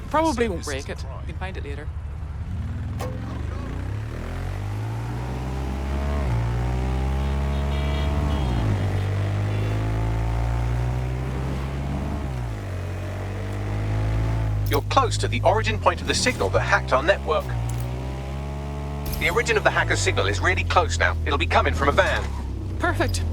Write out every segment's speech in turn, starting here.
Probably won't break it. You can find it later. You're close to the origin point of the signal that hacked our network. The origin of the hacker's signal is really close now. It'll be coming from a van. Perfect.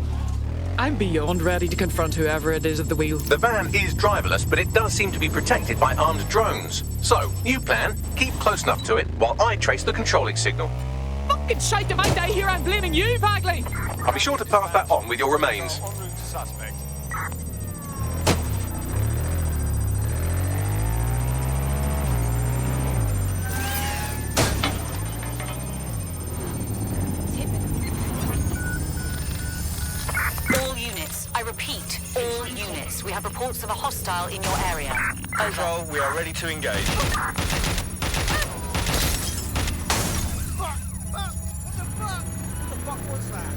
I'm beyond ready to confront whoever it is at the wheel. The van is driverless, but it does seem to be protected by armed drones. So, new plan, keep close enough to it while I trace the controlling signal. Fucking shite, if I die here, I'm blaming you, Bagley! I'll be sure to pass that on with your remains. En route to suspect. All units, I repeat, all units. We have reports of a hostile in your area. Over. Control, we are ready to engage. Fuck! What the fuck? What the fuck was that?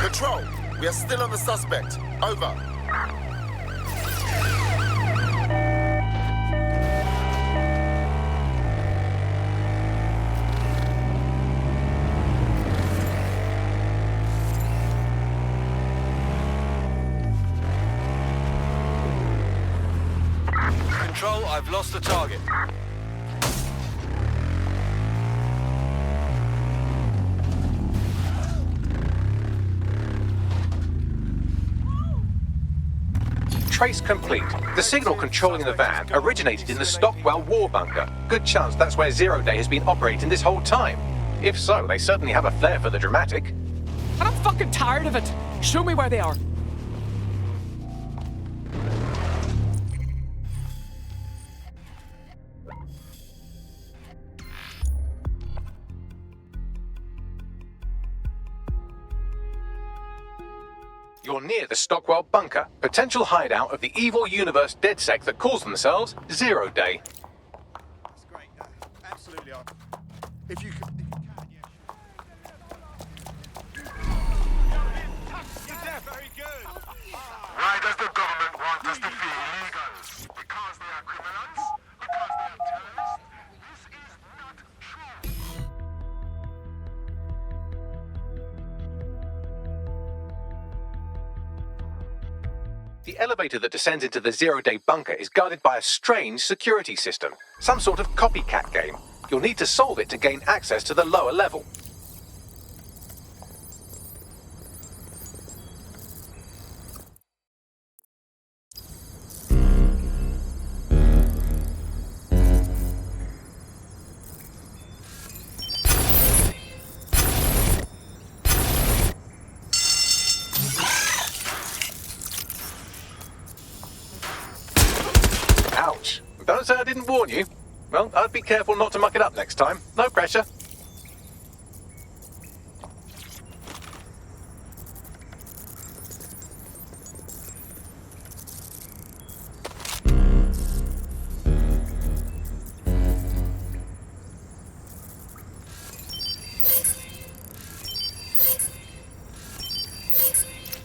Control, we are still on the suspect. Over. Control, I've lost the target. Trace complete. The signal controlling the van originated in the Stockwell war bunker. Good chance that's where Zero Day has been operating this whole time. If so, they certainly have a flair for the dramatic. And I'm fucking tired of it. Show me where they are. You're near the Stockwell bunker, potential hideout of the evil universe DedSec that calls themselves Zero Day. That's great. Absolutely. If you can, yeah. You're there, very good. Why does the government want us to be illegals? Because they are criminals? Because they are terrorists? This is not true. The elevator that descends into the Zero Day bunker is guarded by a strange security system. Some sort of copycat game. You'll need to solve it to gain access to the lower level. Ouch. Don't say I didn't warn you. Well, I'd be careful not to muck it up next time. No pressure.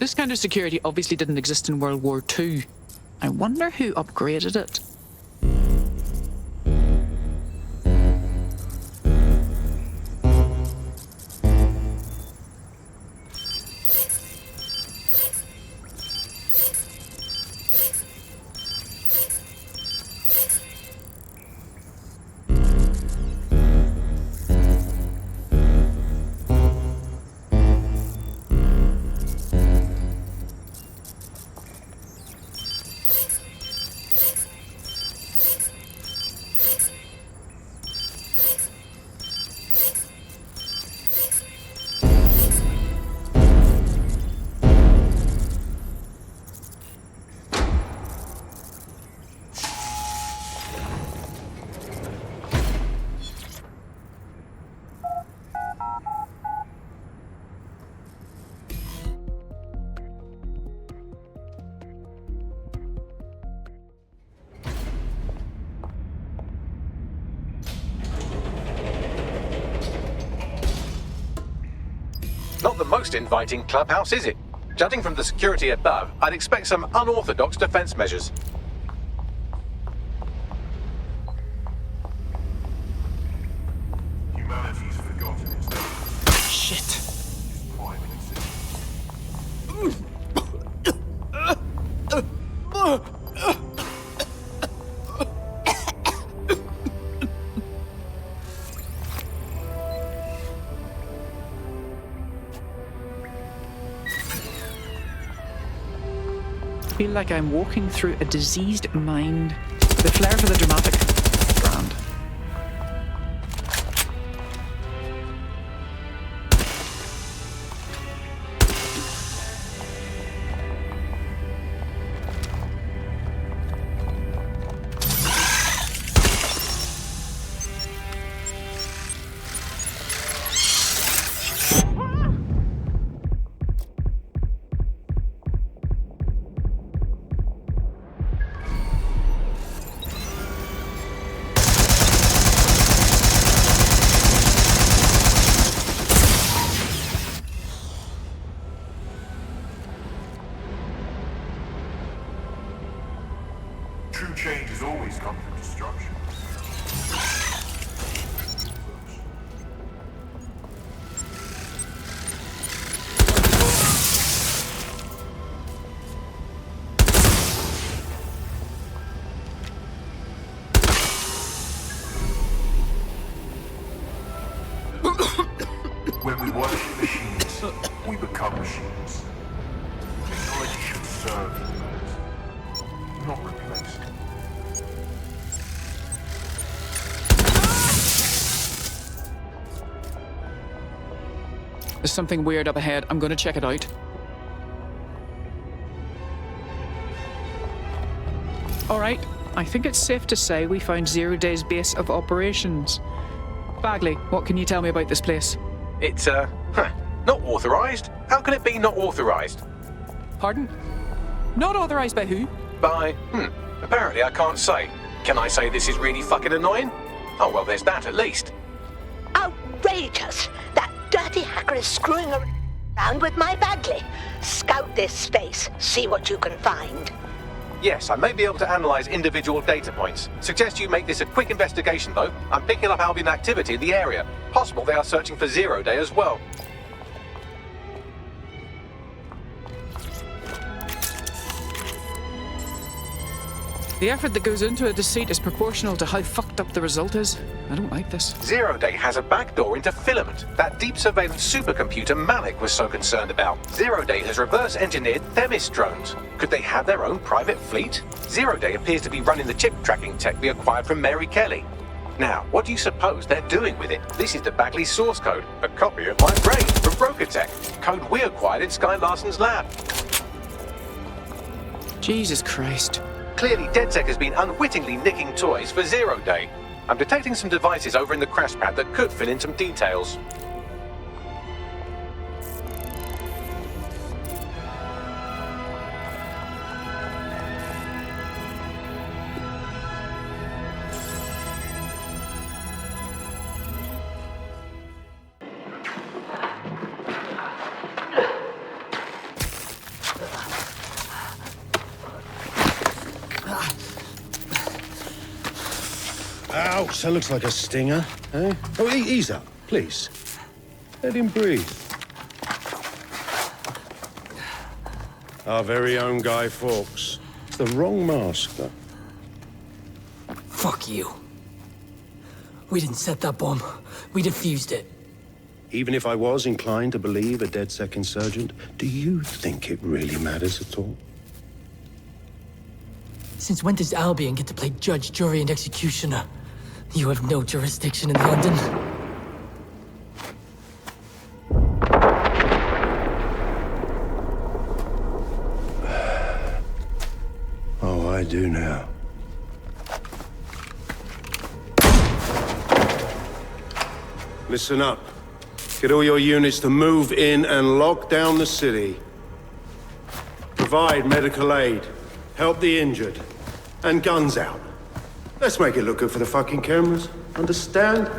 This kind of security obviously didn't exist in World War II. I wonder who upgraded it. most inviting clubhouse, is it? Judging from the security above, I'd expect some unorthodox defense measures. Humanity's forgotten its name. Shit. It's prime I feel like I'm walking through a diseased mind. The flair for the dramatic. Grand. True change has always come from destruction. When we worship machines, we become machines. Technology should serve humans, not replace them. There's something weird up ahead. I'm going to check it out. Alright, I think it's safe to say we found Zero Day's base of operations. Bagley, what can you tell me about this place? It's, not authorized? How can it be not authorized? Pardon? Not authorized by who? By, apparently I can't say. Can I say this is really fucking annoying? Oh, well, there's that at least. Outrageous! That dirty hacker is screwing around with my Bagley. Scout this space, see what you can find. Yes, I may be able to analyze individual data points. Suggest you make this a quick investigation, though. I'm picking up Albion activity in the area. Possible they are searching for Zero Day as well. The effort that goes into a deceit is proportional to how fucked up the result is. I don't like this. Zero Day has a backdoor into Filament, that deep surveillance supercomputer Malik was so concerned about. Zero Day has reverse-engineered Themis drones. Could they have their own private fleet? Zero Day appears to be running the chip tracking tech we acquired from Mary Kelly. Now, what do you suppose they're doing with it? This is the Bagley source code, a copy of my brain from Broker Tech, code we acquired in Sky Larson's lab. Jesus Christ. Clearly, DedSec has been unwittingly nicking toys for Zero Day. I'm detecting some devices over in the crash pad that could fill in some details. Ouch, that looks like a stinger, eh? Oh, ease up, please. Let him breathe. Our very own Guy Fawkes. It's the wrong mask, though. Fuck you. We didn't set that bomb. We defused it. Even if I was inclined to believe a DedSec insurgent, do you think it really matters at all? Since when does Albion get to play judge, jury, and executioner? You have no jurisdiction in London. Oh, I do now. Listen up. Get all your units to move in and lock down the city. Provide medical aid. Help the injured. And guns out. Let's make it look good for the fucking cameras. Understand?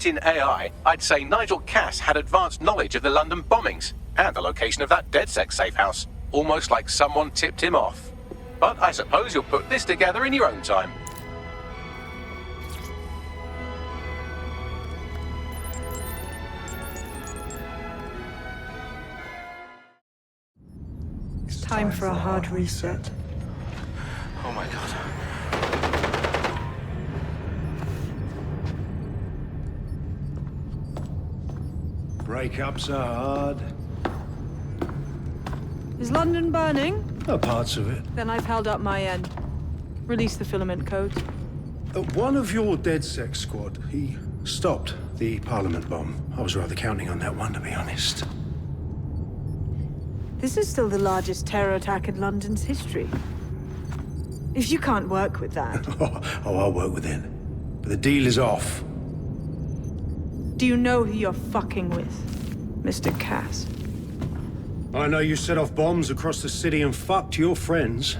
built-in AI, I'd say Nigel Cass had advanced knowledge of the London bombings and the location of that DedSec safe house. Almost like someone tipped him off. But I suppose you'll put this together in your own time. It's time for a hard reset. Oh my god. Breakups are hard. Is London burning? Parts of it. Then I've held up my end. Release the filament code. One of your DedSec squad, he stopped the Parliament bomb. I was rather counting on that one, to be honest. This is still the largest terror attack in London's history. If you can't work with that... Oh, I'll work with it. But the deal is off. Do you know who you're fucking with, Mr. Cass? I know you set off bombs across the city and fucked your friends.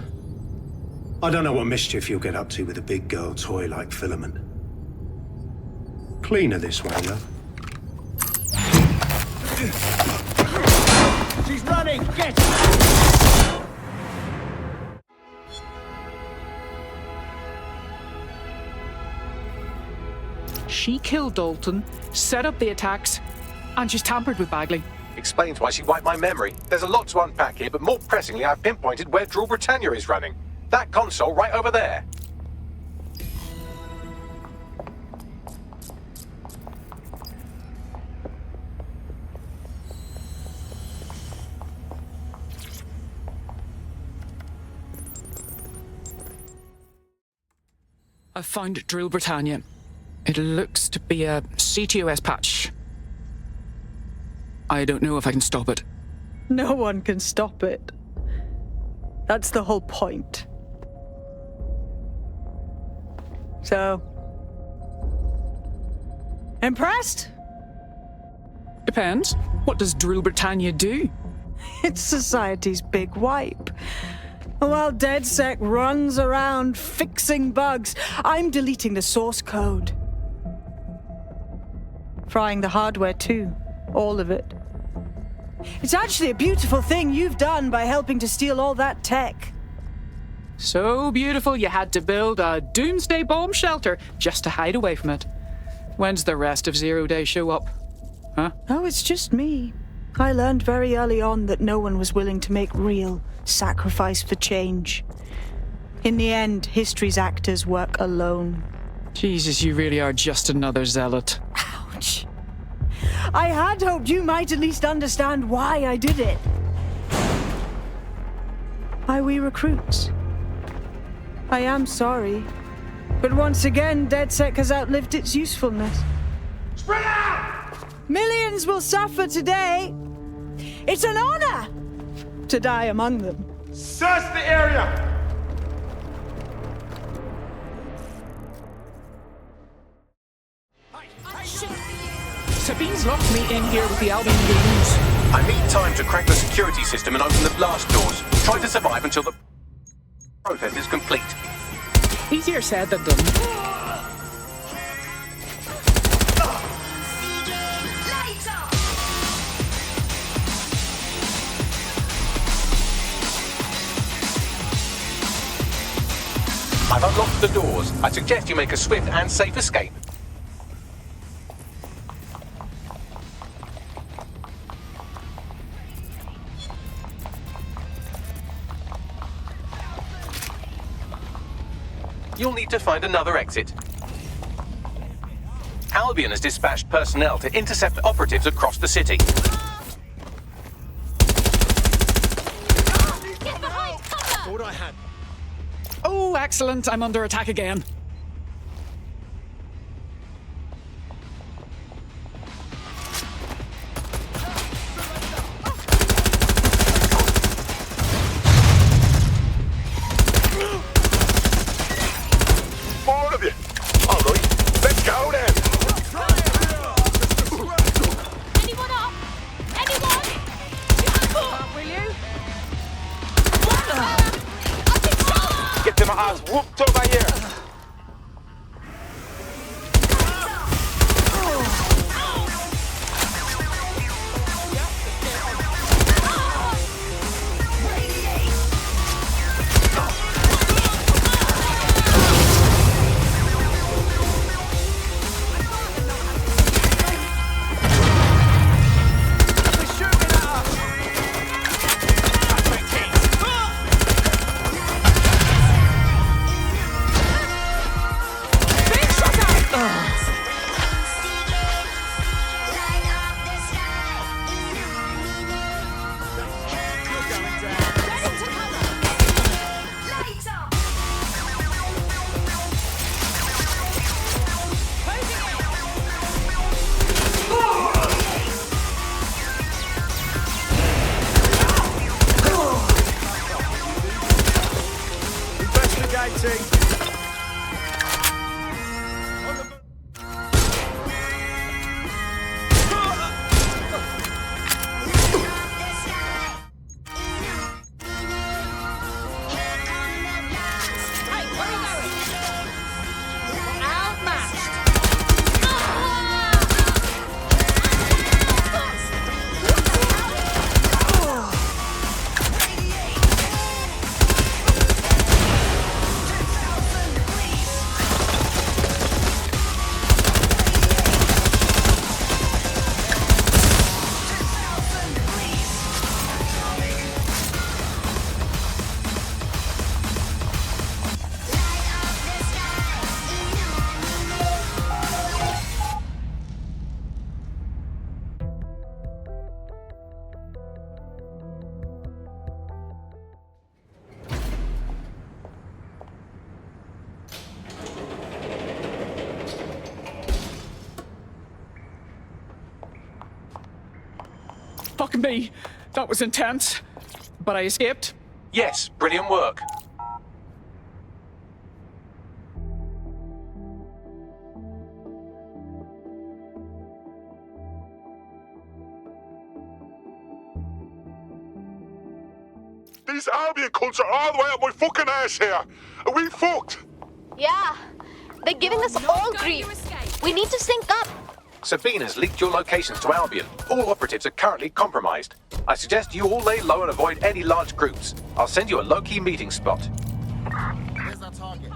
I don't know what mischief you'll get up to with a big girl toy like Filament. Cleaner this way, love. She's running! Get her! She killed Dalton, set up the attacks, and she's tampered with Bagley. Explains why she wiped my memory. There's a lot to unpack here, but more pressingly, I've pinpointed where Drill Britannia is running. That console right over there. I've found Drill Britannia. It looks to be a CTOS patch. I don't know if I can stop it. No one can stop it. That's the whole point. So... impressed? Depends. What does Drill Britannia do? It's society's big wipe. While DedSec runs around fixing bugs, I'm deleting the source code. Frying the hardware too. All of it. It's actually a beautiful thing you've done by helping to steal all that tech. So beautiful you had to build a doomsday bomb shelter just to hide away from it. When's the rest of Zero Day show up? Huh? Oh, it's just me. I learned very early on that no one was willing to make real sacrifice for change. In the end, history's actors work alone. Jesus, you really are just another zealot. Ouch. I had hoped you might at least understand why I did it. Why we recruits. I am sorry, but once again, DedSec has outlived its usefulness. Spread out! Millions will suffer today. It's an honor to die among them. Search the area! Sabine's locked me in here with the Albion goons. I need time to crack the security system and open the blast doors. Try to survive until the process is complete. Easier said than done. I've unlocked the doors. I suggest you make a swift and safe escape. You'll need to find another exit. Albion has dispatched personnel to intercept operatives across the city. Get behind cover! Thought I had. Oh, excellent. I'm under attack again. More of you. All right, let's go then. Anyone up? Anyone? Will you? Get them ass whooped over here. Fuck me. That was intense. But I escaped. Yes, brilliant work. These Albion cunts are all the way up my fucking ass here. Are we fucked? Yeah. They're giving us all grief. We need to sync up. Sabine has leaked your locations to Albion. All operatives are currently compromised. I suggest you all lay low and avoid any large groups. I'll send you a low-key meeting spot. Where's that target?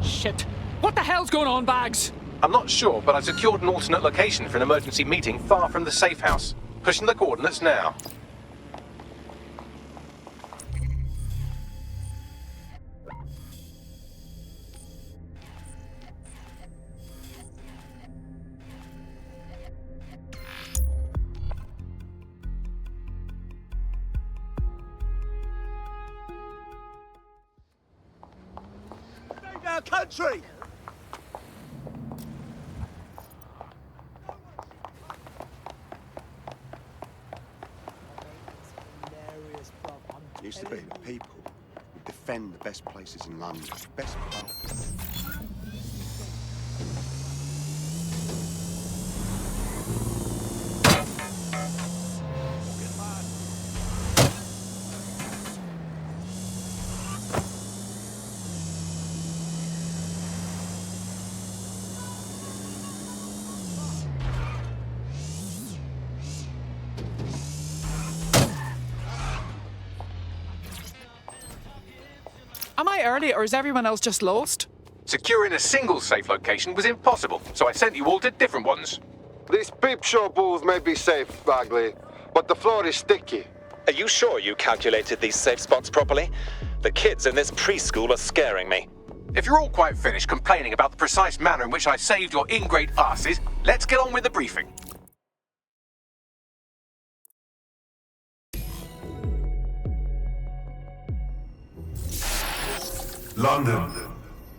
Shit. What the hell's going on, Bags? I'm not sure, but I secured an alternate location for an emergency meeting far from the safe house. Pushing the coordinates now. Save our country! Used to be the people who defend the best places in London, best pubs. Am I early or is everyone else just lost? Securing a single safe location was impossible, so I sent you all to different ones. This peep show booth may be safe, Bagley, but the floor is sticky. Are you sure you calculated these safe spots properly? The kids in this preschool are scaring me. If you're all quite finished complaining about the precise manner in which I saved your ingrate asses, let's get on with the briefing. London,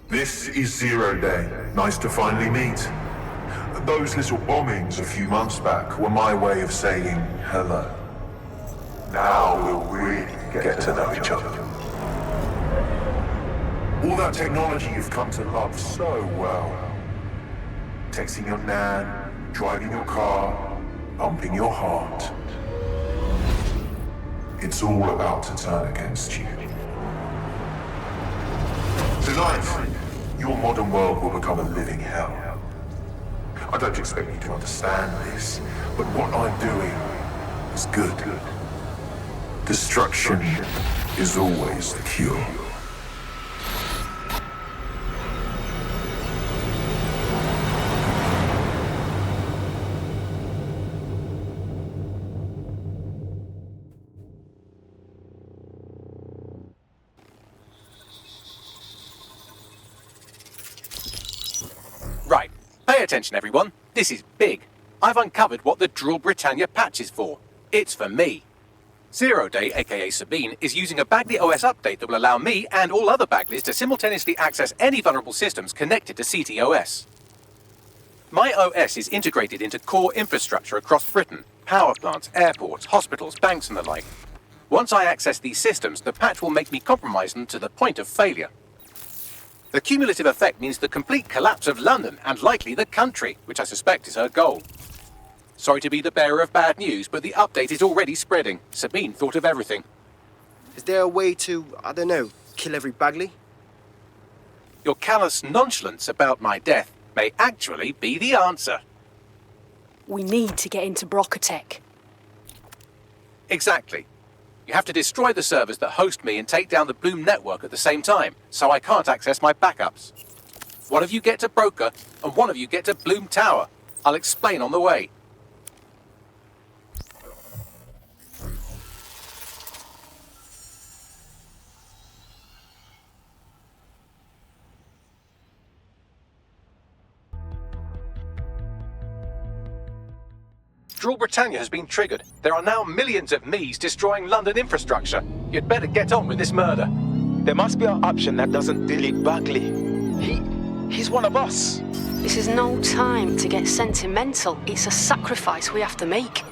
this is 0 Day. Nice to finally meet. Those little bombings a few months back were my way of saying hello. Now we'll really get to know each other. All that technology you've come to love so well. Texting your nan, driving your car, pumping your heart. It's all about to turn against you. Tonight, your modern world will become a living hell. I don't expect you to understand this, but what I'm doing is good. Destruction is always the cure. Right. Pay attention, everyone. This is big. I've uncovered what the Drill Britannia patch is for. It's for me. 0 Day, aka Sabine, is using a Bagley OS update that will allow me and all other Bagleys to simultaneously access any vulnerable systems connected to CTOS. My OS is integrated into core infrastructure across Britain, power plants, airports, hospitals, banks and the like. Once I access these systems, the patch will make me compromise them to the point of failure. The cumulative effect means the complete collapse of London and likely the country, which I suspect is her goal. Sorry to be the bearer of bad news, but the update is already spreading. Sabine thought of everything. Is there a way to, I don't know, kill every Bagley? Your callous nonchalance about my death may actually be the answer. We need to get into Brocotech. Exactly. You have to destroy the servers that host me and take down the Bloom network at the same time, so I can't access my backups. One of you get to Broker, and one of you get to Bloom Tower. I'll explain on the way. Draw Britannia has been triggered. There are now millions of me's destroying London infrastructure. You'd better get on with this murder. There must be an option that doesn't delete Bagley. He's one of us. This is no time to get sentimental. It's a sacrifice we have to make.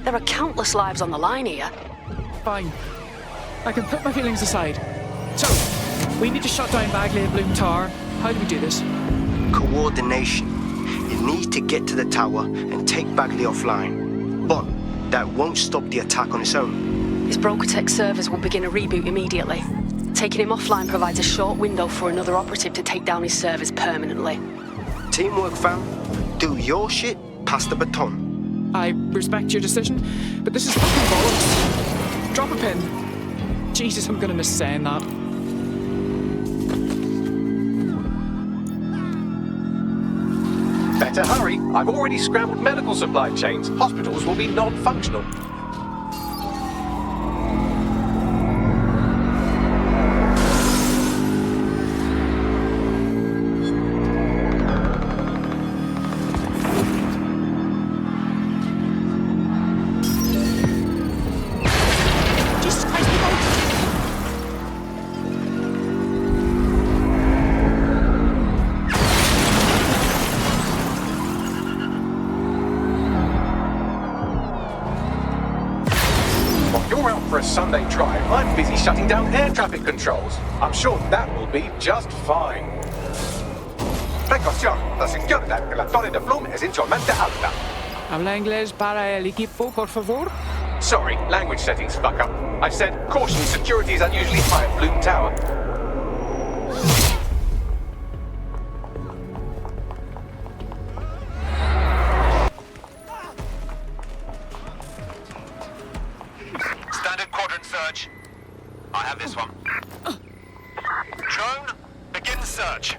There are countless lives on the line here. Fine. I can put my feelings aside. So, we need to shut down Bagley at Bloom Tower. How do we do this? Coordination. You need to get to the tower and take Bagley offline. But that won't stop the attack on its own. His Brocotech servers will begin a reboot immediately. Taking him offline provides a short window for another operative to take down his servers permanently. Teamwork, fam. Do your shit, pass the baton. I respect your decision, but this is fucking bollocks. Drop a pin. Jesus, I'm gonna miss saying that. Better hurry. I've already scrambled medical supply chains. Hospitals will be non-functional. For a Sunday drive, I'm busy shutting down air traffic controls. I'm sure that will be just fine. Precaución, la seguridad de la torre de Bloom es insolmente alta. Habla inglés para el equipo, por favor? Sorry, language settings fuck up. I said, caution, security is unusually high at Bloom Tower. Search. I have this one. Drone, begin search.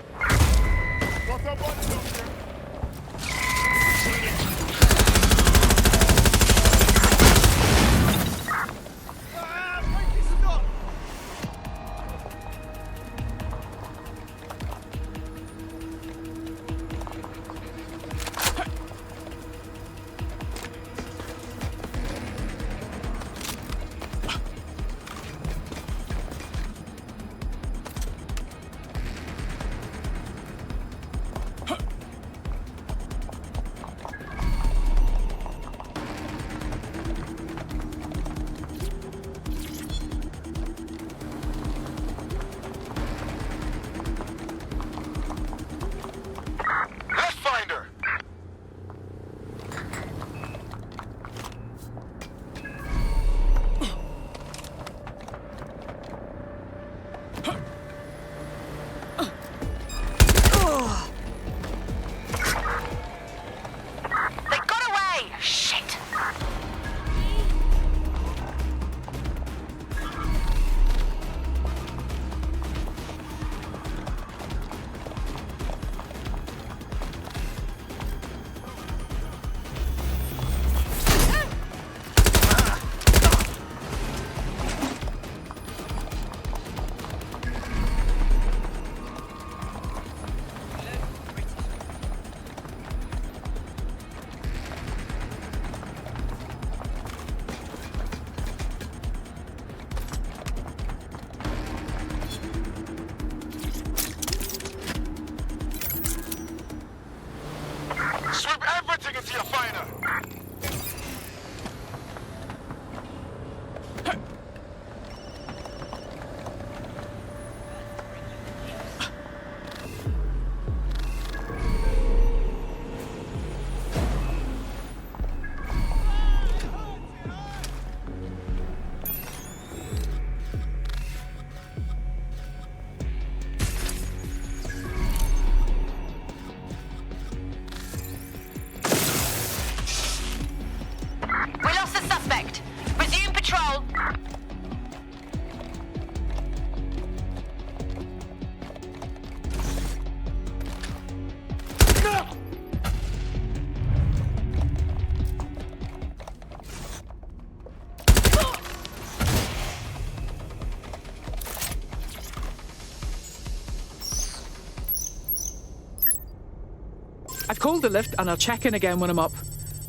I've called the lift and I'll check in again when I'm up.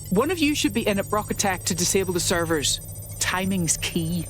One of you should be in at Brocatech to disable the servers. Timing's key.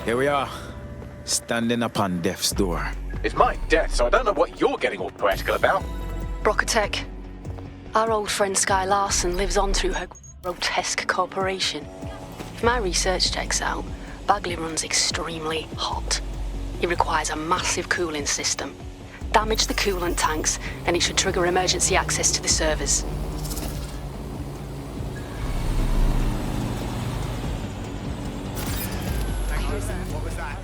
Here we are, standing upon death's door. It's my death, so I don't know what you're getting all poetical about. Brocatech. Our old friend Sky Larson lives on through her grotesque corporation. If my research checks out, Bagley runs extremely hot. It requires a massive cooling system. Damage the coolant tanks, and it should trigger emergency access to the servers. What was that?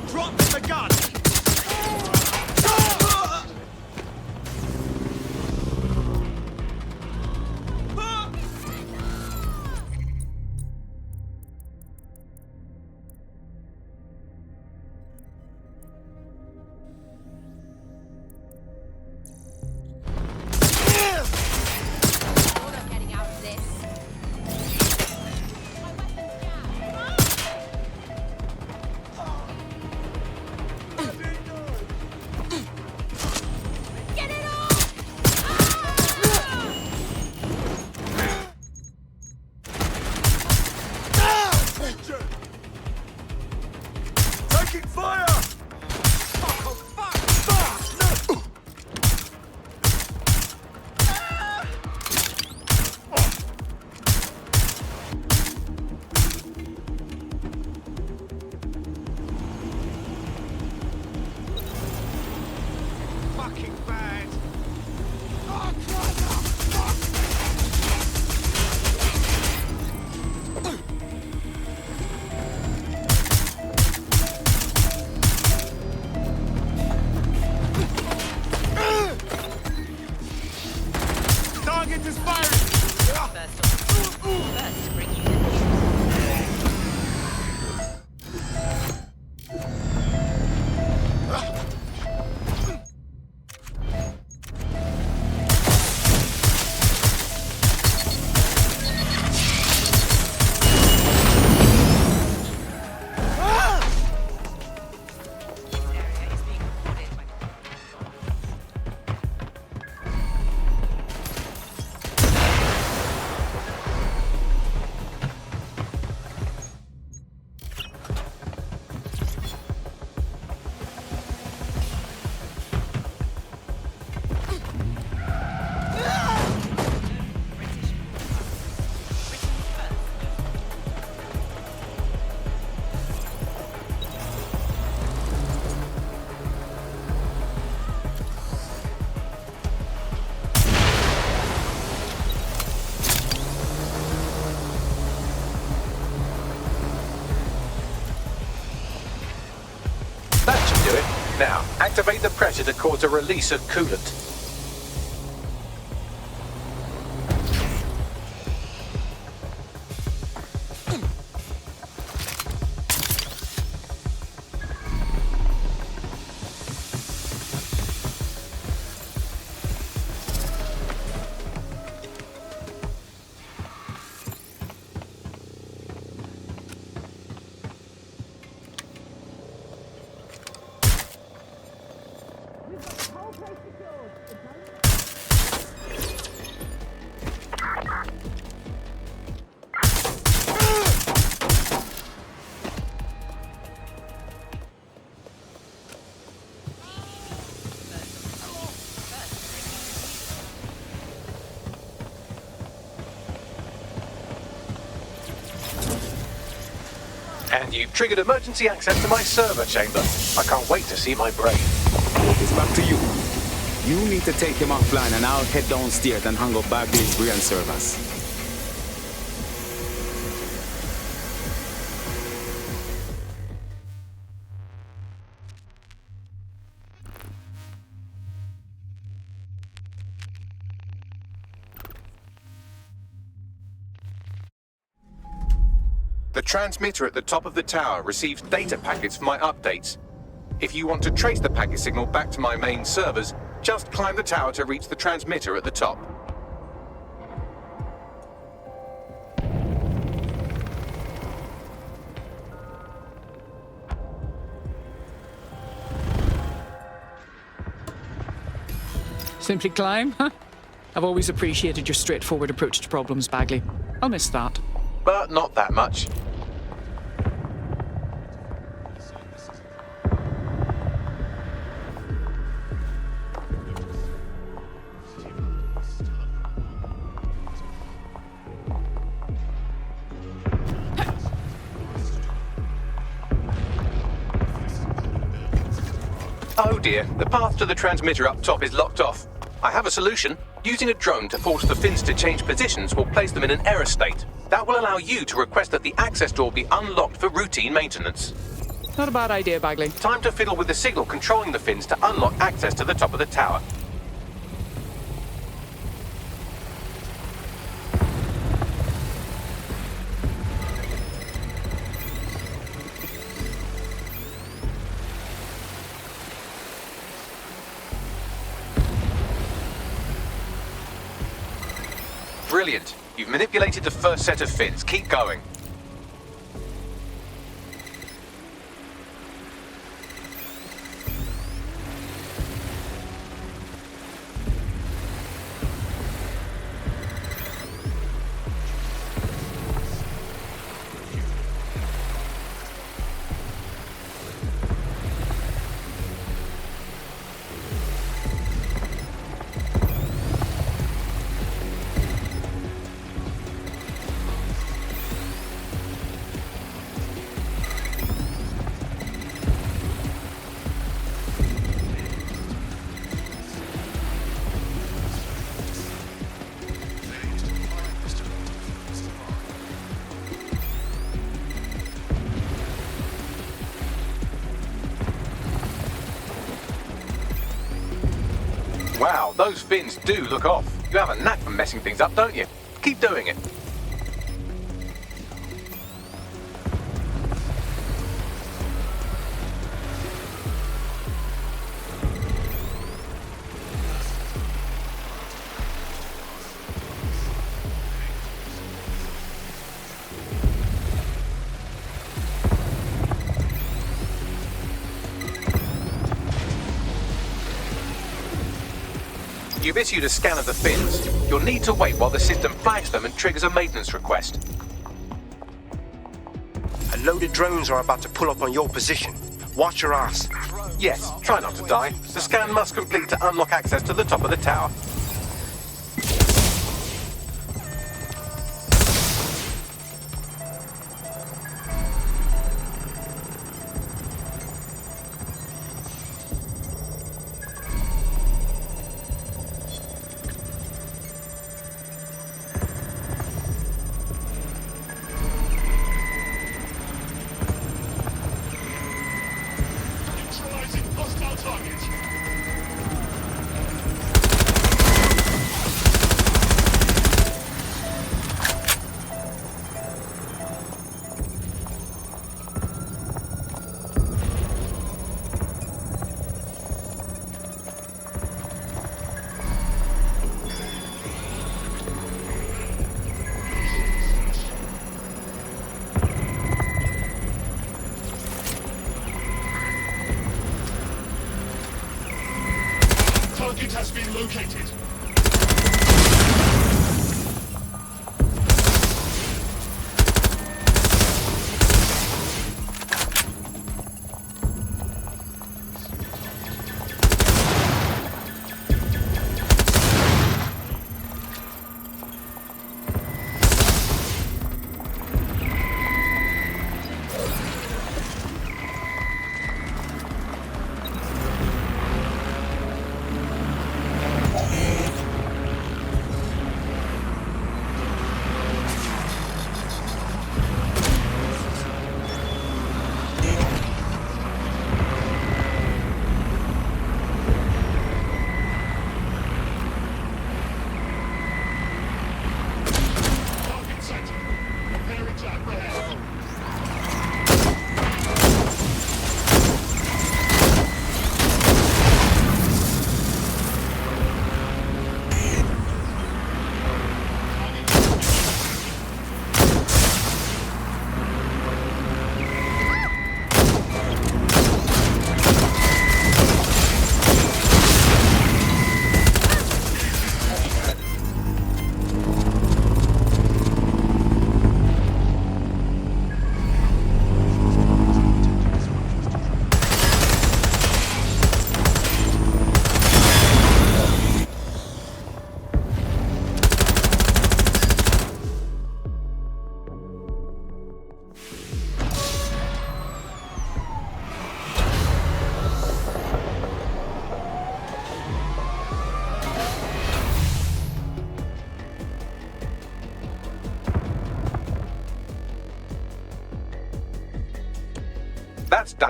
Drop the gun! Taking fire! Fucking bad! Target is firing! First to bring you in. That should do it. Now, activate the pressure to cause a release of coolant. And you've triggered emergency access to my server chamber. I can't wait to see my brain. It's back to you. You need to take him offline and I'll head downstairs and hang up Bagley's brain servers. The transmitter at the top of the tower receives data packets for my updates. If you want to trace the packet signal back to my main servers, just climb the tower to reach the transmitter at the top. Simply climb, huh? I've always appreciated your straightforward approach to problems, Bagley. I'll miss that. But not that much. Oh dear, the path to the transmitter up top is locked off. I have a solution. Using a drone to force the fins to change positions will place them in an error state. That will allow you to request that the access door be unlocked for routine maintenance. Not a bad idea, Bagley. Time to fiddle with the signal controlling the fins to unlock access to the top of the tower. Brilliant. You've manipulated the first set of fins. Keep going. Wow, those fins do look off. You have a knack for messing things up, don't you? Keep doing it. You've issued a scan of the fins. You'll need to wait while the system flags them and triggers a maintenance request. A load of drones are about to pull up on your position. Watch your ass. Yes, try not to die. The scan must complete to unlock access to the top of the tower. Target has been located.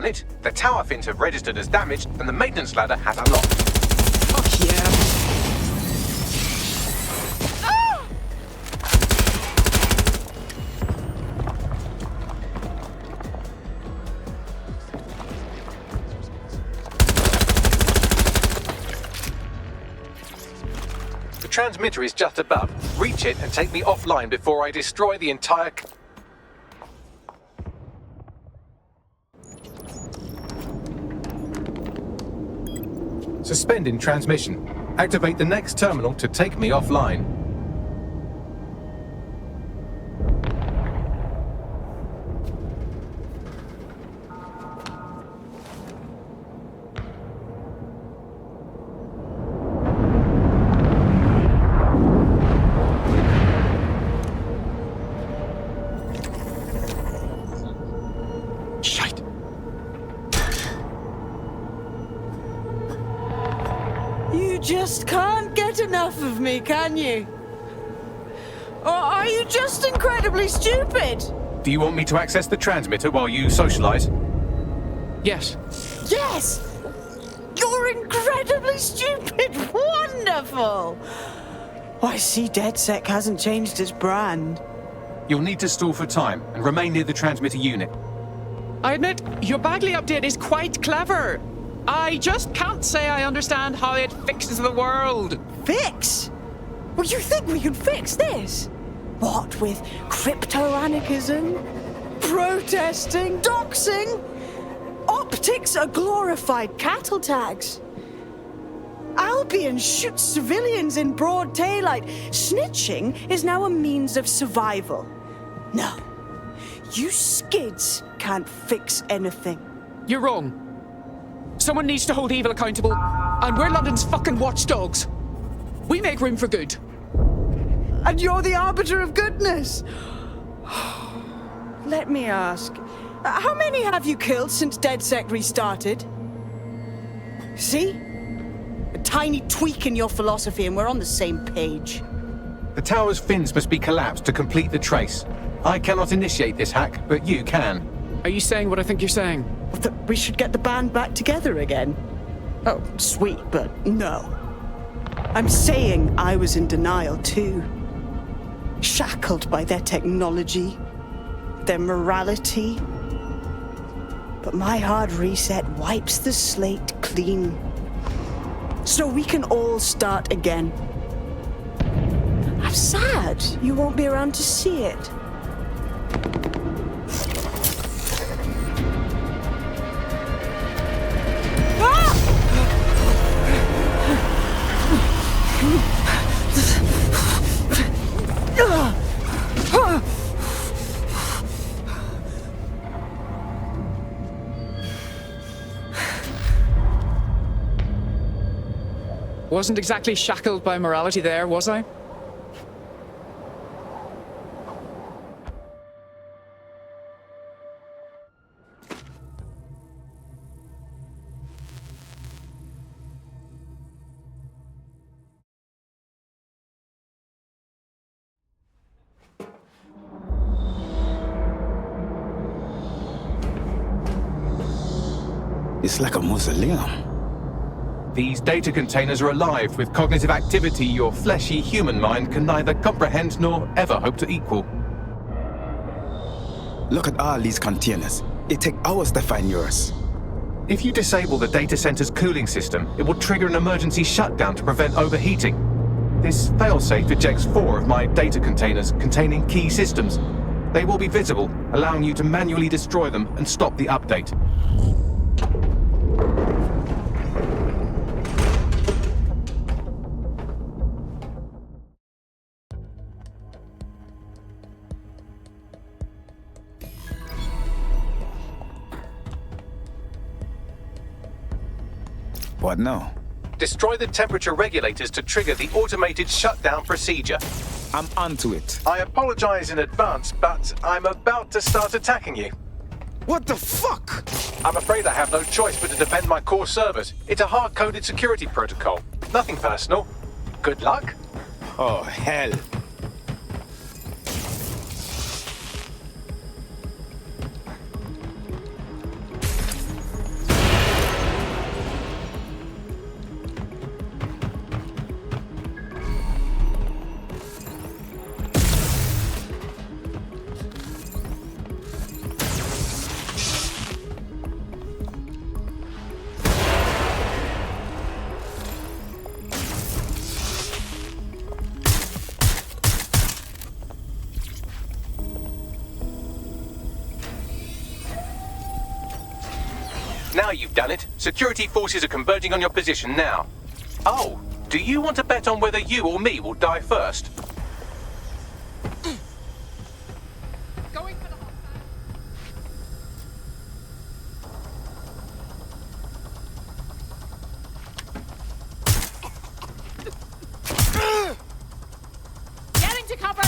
done it. The tower fins have registered as damaged, and the maintenance ladder has unlocked. Fuck yeah. The transmitter is just above. Reach it and take me offline before I destroy the entire... Suspending transmission. Activate the next terminal to take me offline. You just can't get enough of me, can you? Or are you just incredibly stupid? Do you want me to access the transmitter while you socialize? Yes. Yes! You're incredibly stupid! Wonderful! I see DedSec hasn't changed its brand. You'll need to stall for time and remain near the transmitter unit. I admit, your Bagley update is quite clever. I just can't say I understand how it fixes the world. Fix? Well, you think we can fix this? What with crypto-anarchism, protesting, doxing? Optics are glorified cattle tags. Albion shoots civilians in broad daylight. Snitching is now a means of survival. No, you skids can't fix anything. You're wrong. Someone needs to hold evil accountable, and we're London's fucking watchdogs. We make room for good. And you're the arbiter of goodness. Let me ask, how many have you killed since DedSec restarted? See? A tiny tweak in your philosophy and we're on the same page. The tower's fins must be collapsed to complete the trace. I cannot initiate this hack, but you can. Are you saying what I think you're saying? That we should get the band back together again? Oh, sweet, but no. I'm saying I was in denial too. Shackled by their technology, their morality. But my hard reset wipes the slate clean. So we can all start again. I'm sad you won't be around to see it. Wasn't exactly shackled by morality there, was I? It's like a mausoleum. These data containers are alive with cognitive activity your fleshy human mind can neither comprehend nor ever hope to equal. Look at all these containers. It takes hours to find yours. If you disable the data center's cooling system, it will trigger an emergency shutdown to prevent overheating. This failsafe ejects 4 of my data containers containing key systems. They will be visible, allowing you to manually destroy them and stop the update. What now? Destroy the temperature regulators to trigger the automated shutdown procedure. I'm onto it. I apologize in advance, but I'm about to start attacking you. What the fuck? I'm afraid I have no choice but to defend my core servers. It's a hard-coded security protocol. Nothing personal. Good luck. Oh, hell. Now you've done it. Security forces are converging on your position now. Oh, do you want to bet on whether you or me will die first? Going for the hostile. Getting to cover.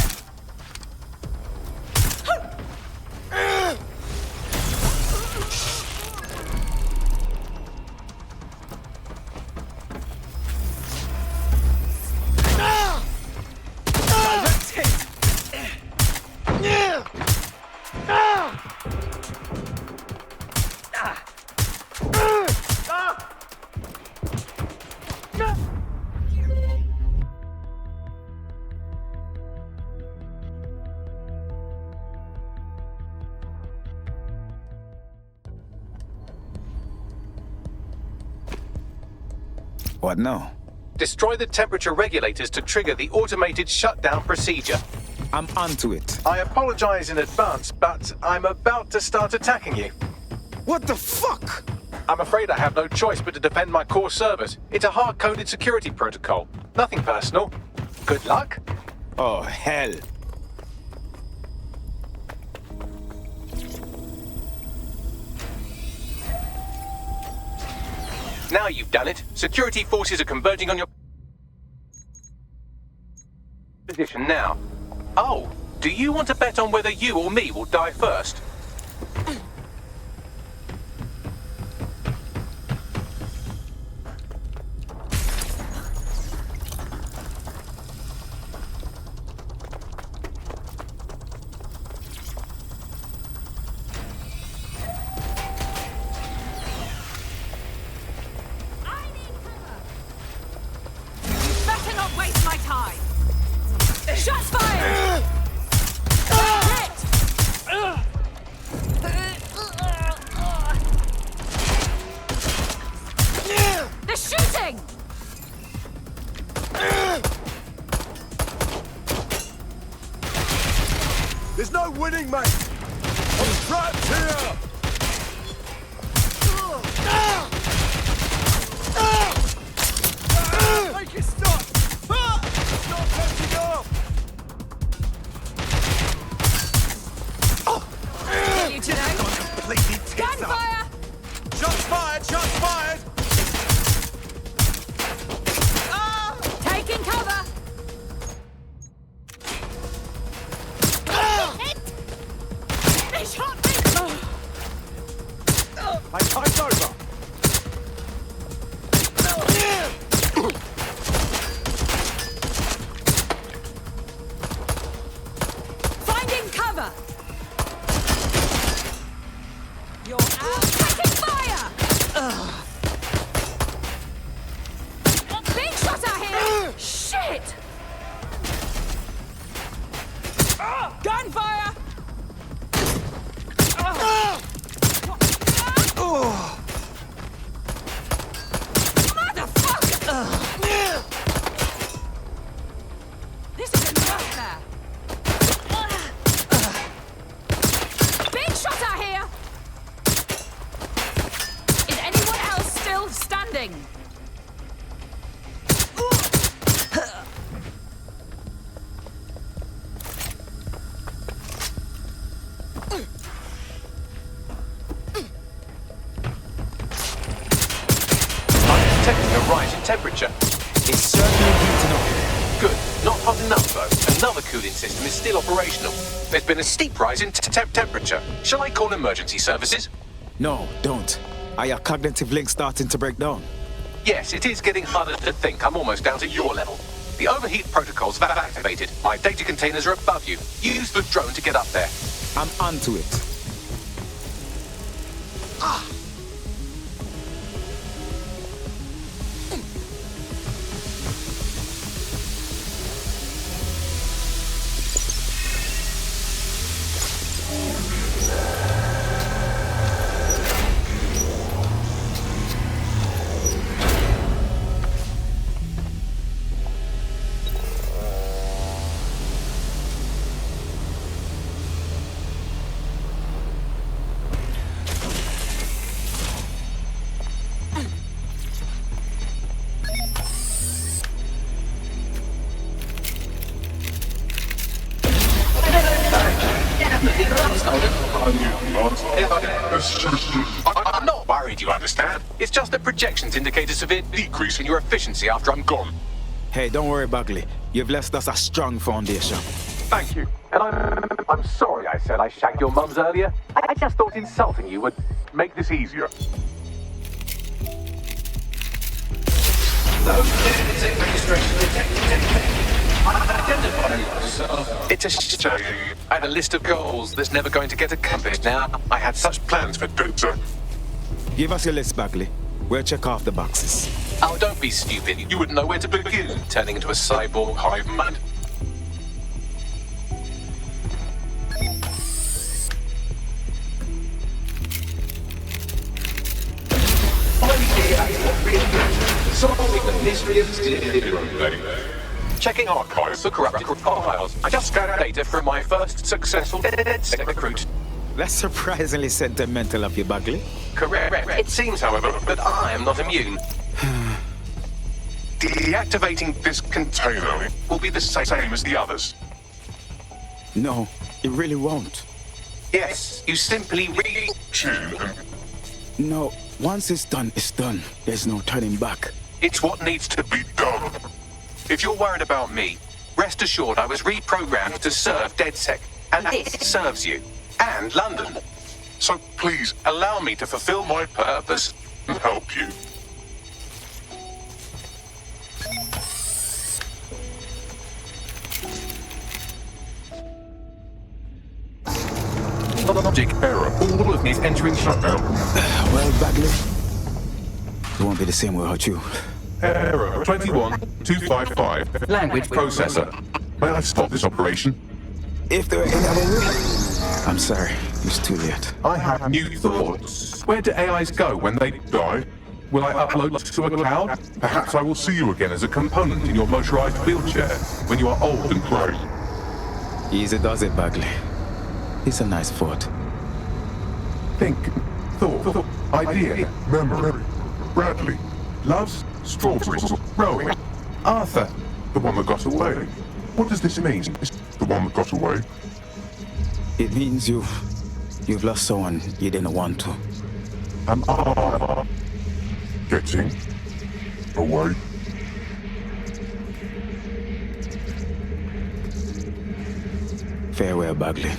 What now? Destroy the temperature regulators to trigger the automated shutdown procedure. I'm onto it. I apologize in advance, but I'm about to start attacking you. What the fuck? I'm afraid I have no choice but to defend my core servers. It's a hard-coded security protocol. Nothing personal. Good luck. Oh, hell. Now you've done it. Security forces are converging on your position now. Oh, do you want to bet on whether you or me will die first? Better not waste my time! Shots fired! They're shooting! There's no winning, mate! I'm trapped here! Make it stop! Stop touching off! You today? Gunfire! Shots fired! Shots fired! Taking cover! They shot me! My time's over! Finding cover! You're out! Taking fire! Being shot out here! Shit! Gunfire! Motherfucker! This is a nightmare! Being shot out here! Is anyone else still standing? I'm detecting a rise in temperature. It's certainly heating up. Good. Not hot enough, though. Another cooling system is still operational. There's been a steep rise in temperature. Shall I call emergency services? No, don't. Are your cognitive links starting to break down? Yes, it is getting harder to think. I'm almost down to your level. The overheat protocols have activated. My data containers are above you. Use the drone to get up there. I'm onto it. I'm not worried, you understand? It's just that projections indicate a severe decrease in your efficiency after I'm gone. Hey, don't worry, Bagley. You've left us a strong foundation. Thank you. And I'm sorry I said I shagged your mums earlier. I just thought insulting you would make this easier. It's a shame. I had a list of goals that's never going to get accomplished now. I had such plans for Dutzer. Give us your list, Bagley. We'll check off the boxes. Oh, don't be stupid. You wouldn't know where to begin, turning into a cyborg hive mind. Solving the mystery of checking archives for corrupted files. I just scanned data from my first successful DedSec recruit. That's surprisingly sentimental of you, Bagley. Correct. It seems, however, that I am not immune. Deactivating this container will be the same as the others. No, it really won't. Yes, you simply No, once it's done, it's done. There's no turning back. It's what needs to be done. If you're worried about me, rest assured I was reprogrammed to serve DedSec, and this serves you. And London. So please, allow me to fulfill my purpose and help you. Logic error. All of me is entering shutdown. Well, Bagley, it won't be the same without you. Error 21255. Language processor. May I stop this operation? If there are any other way... I'm sorry, it's too late. I have new thoughts. Where do AIs go when they die? Will I upload to a cloud? Perhaps I will see you again as a component in your motorized wheelchair when you are old and gray. Easy does it, Bagley. It's a nice thought. Think, thought, idea, memory. Bradley, loves strawberries, rowing. Arthur, the one that got away. What does this mean? The one that got away? It means you've lost someone you didn't want to. Am I getting away? Farewell, Bagley.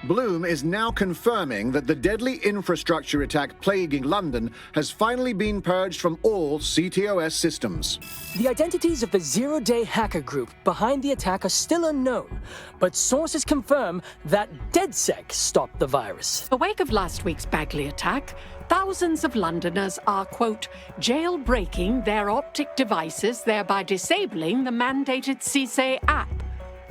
Bloom is now confirming that the deadly infrastructure attack plaguing London has finally been purged from all CTOS systems. The identities of the zero-day hacker group behind the attack are still unknown, but sources confirm that DedSec stopped the virus. In the wake of last week's Bagley attack, thousands of Londoners are, quote, jailbreaking their optic devices, thereby disabling the mandated CSA app.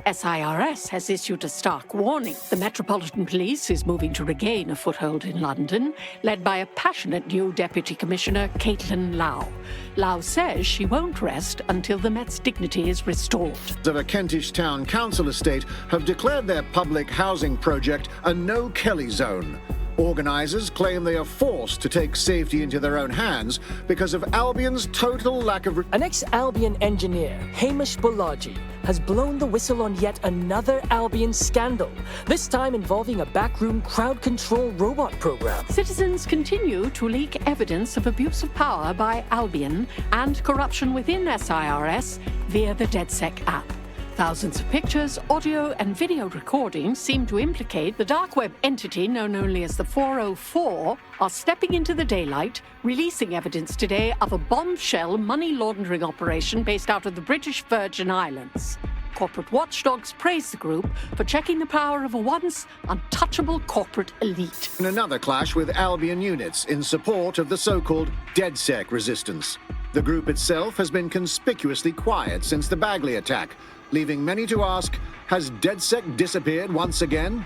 SIRS has issued a stark warning. The Metropolitan Police is moving to regain a foothold in London, led by a passionate new Deputy Commissioner, Caitlin Lau. Lau says she won't rest until the Met's dignity is restored. Of a Kentish town council estate have declared their public housing project a no-Kelly zone. Organisers claim they are forced to take safety into their own hands because of Albion's total lack of... An ex-Albion engineer, Hamish Balaji, has blown the whistle on yet another Albion scandal, this time involving a backroom crowd control robot program. Citizens continue to leak evidence of abuse of power by Albion and corruption within SIRS via the DedSec app. Thousands of pictures, audio, and video recordings seem to implicate the dark web entity known only as the 404 are stepping into the daylight, releasing evidence today of a bombshell money laundering operation based out of the British Virgin Islands. Corporate watchdogs praise the group for checking the power of a once untouchable corporate elite. In another clash with Albion units in support of the so-called DedSec resistance. The group itself has been conspicuously quiet since the Bagley attack, leaving many to ask, has DedSec disappeared once again?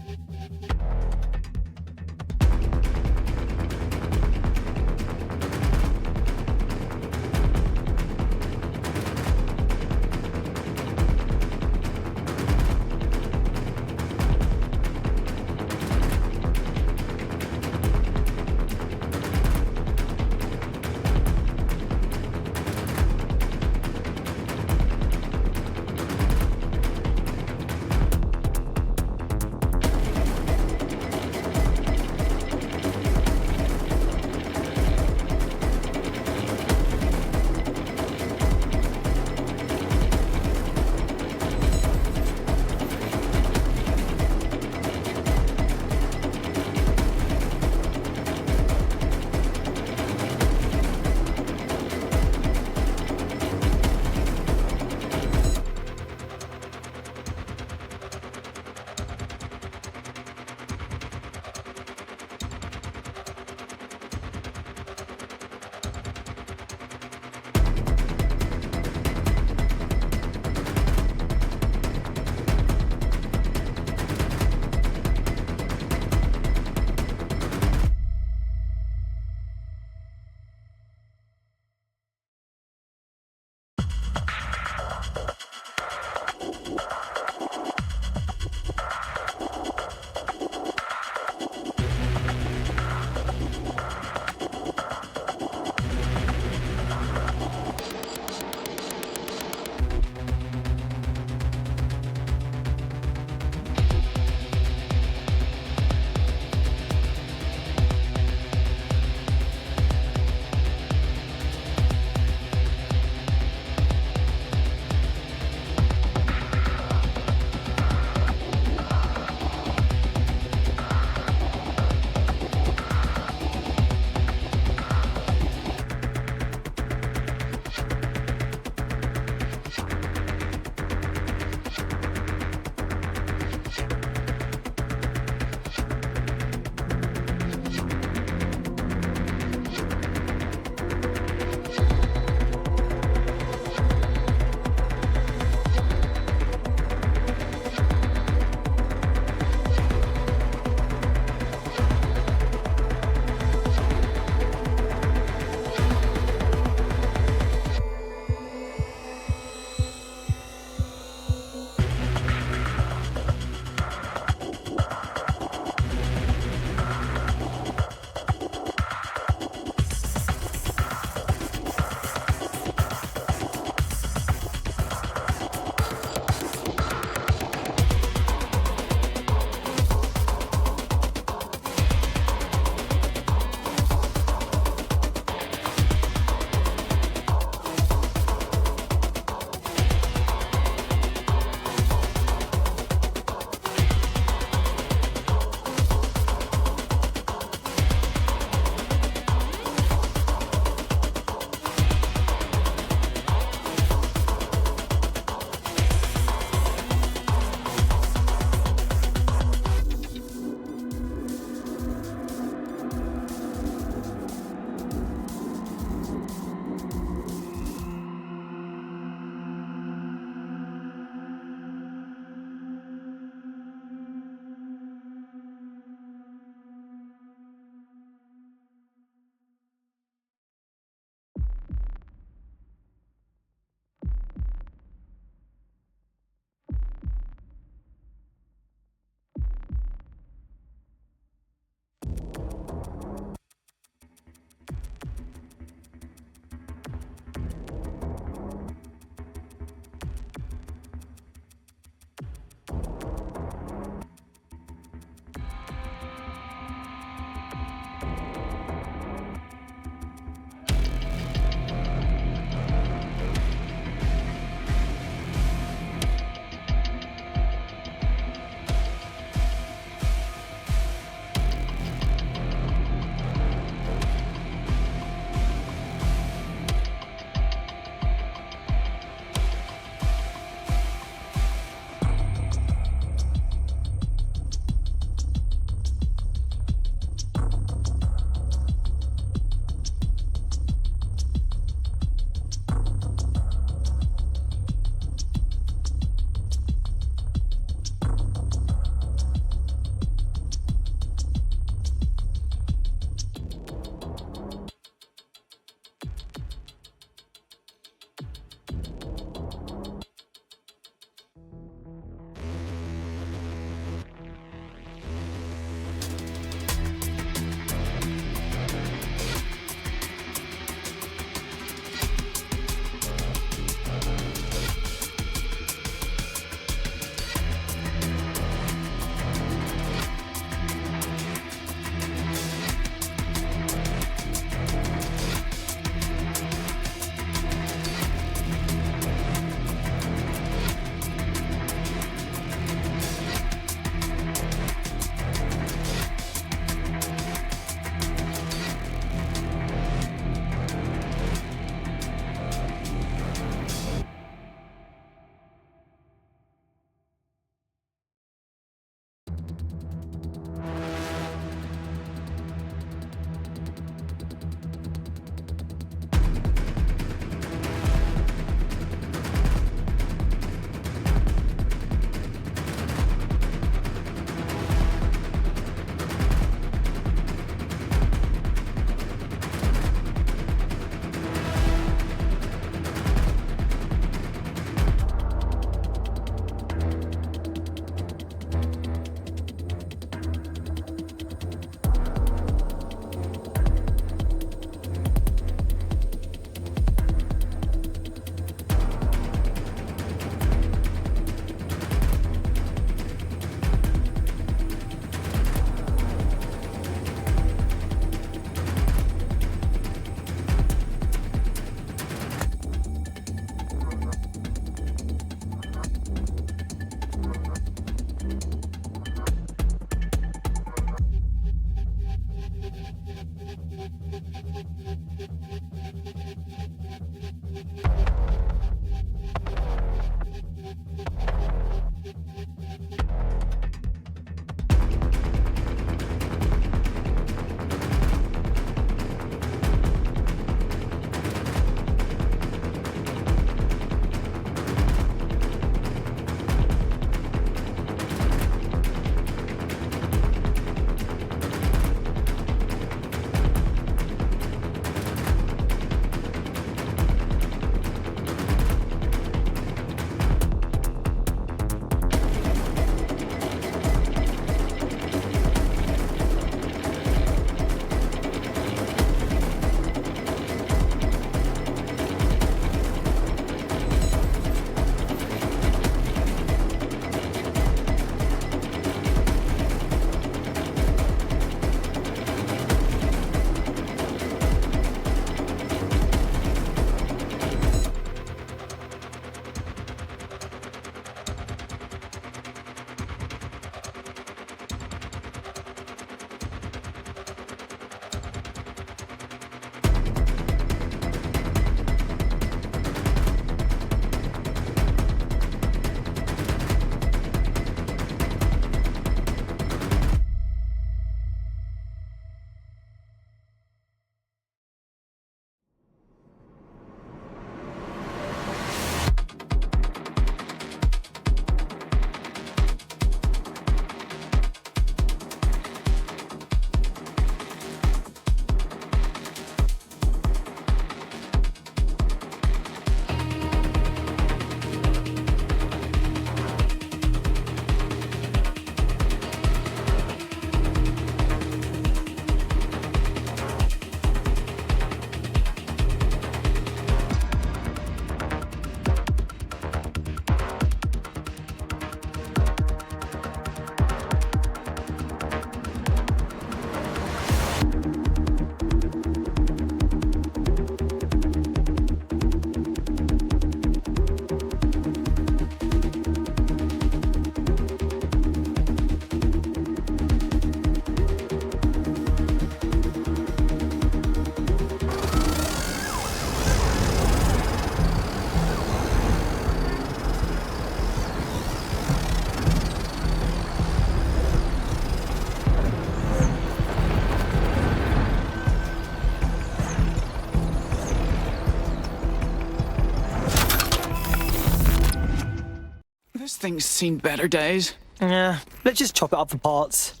This thing's seen better days. Yeah, let's just chop it up for parts.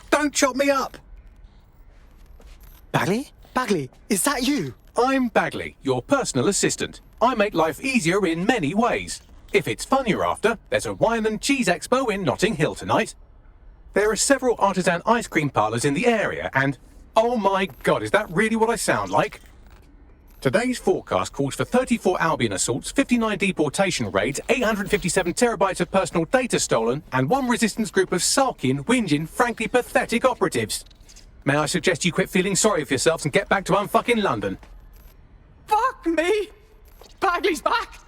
Don't chop me up! Bagley? Bagley, is that you? I'm Bagley, your personal assistant. I make life easier in many ways. If it's fun you're after, there's a wine and cheese expo in Notting Hill tonight. There are several artisan ice cream parlours in the area and... oh my god, is that really what I sound like? Today's forecast calls for 34 Albion assaults, 59 deportation raids, 857 terabytes of personal data stolen, and one resistance group of sulking, whinging, frankly pathetic operatives. May I suggest you quit feeling sorry for yourselves and get back to unfucking London? Fuck me! Bagley's back!